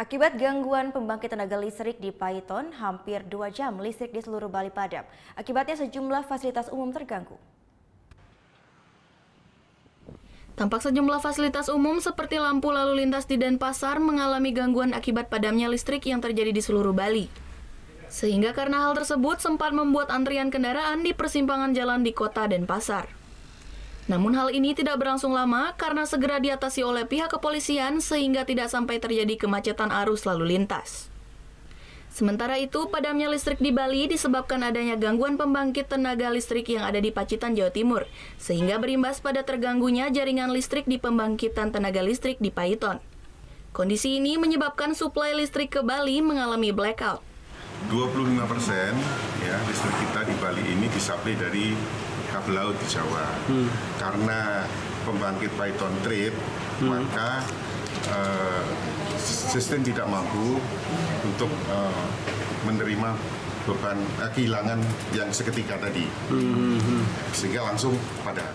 Akibat gangguan pembangkit tenaga listrik di Paiton, hampir 2 jam listrik di seluruh Bali padam. Akibatnya sejumlah fasilitas umum terganggu. Tampak sejumlah fasilitas umum seperti lampu lalu lintas di Denpasar mengalami gangguan akibat padamnya listrik yang terjadi di seluruh Bali. Sehingga karena hal tersebut sempat membuat antrian kendaraan di persimpangan jalan di kota Denpasar. Namun hal ini tidak berlangsung lama karena segera diatasi oleh pihak kepolisian sehingga tidak sampai terjadi kemacetan arus lalu lintas. Sementara itu, padamnya listrik di Bali disebabkan adanya gangguan pembangkit tenaga listrik yang ada di Pacitan, Jawa Timur, sehingga berimbas pada terganggunya jaringan listrik di pembangkitan tenaga listrik di Paiton. Kondisi ini menyebabkan suplai listrik ke Bali mengalami blackout. 25% ya listrik kita di Bali ini disuplai dari kabel laut di Jawa. Karena pembangkit Paiton trip, maka sistem tidak mampu untuk menerima beban kehilangan yang seketika tadi, sehingga langsung padam.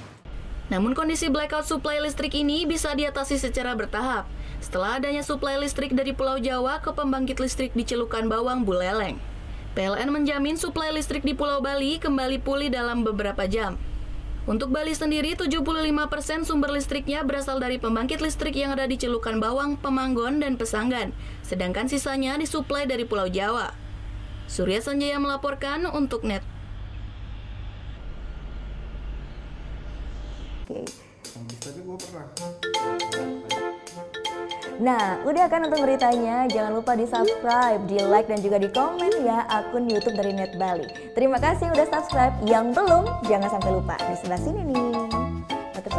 Namun kondisi blackout suplai listrik ini bisa diatasi secara bertahap setelah adanya suplai listrik dari Pulau Jawa ke pembangkit listrik di Celukan Bawang, Buleleng. PLN menjamin suplai listrik di Pulau Bali kembali pulih dalam beberapa jam. Untuk Bali sendiri, 75% sumber listriknya berasal dari pembangkit listrik yang ada di Celukan Bawang, Pemanggon, dan Pesanggan, sedangkan sisanya disuplai dari Pulau Jawa. Surya Sanjaya melaporkan untuk NET. Nah, udah kan untuk beritanya? Jangan lupa di-subscribe, di-like, dan juga di-komen ya akun YouTube dari Net Bali. Terima kasih udah subscribe. Yang belum, jangan sampai lupa. Di sebelah sini nih. Mantap,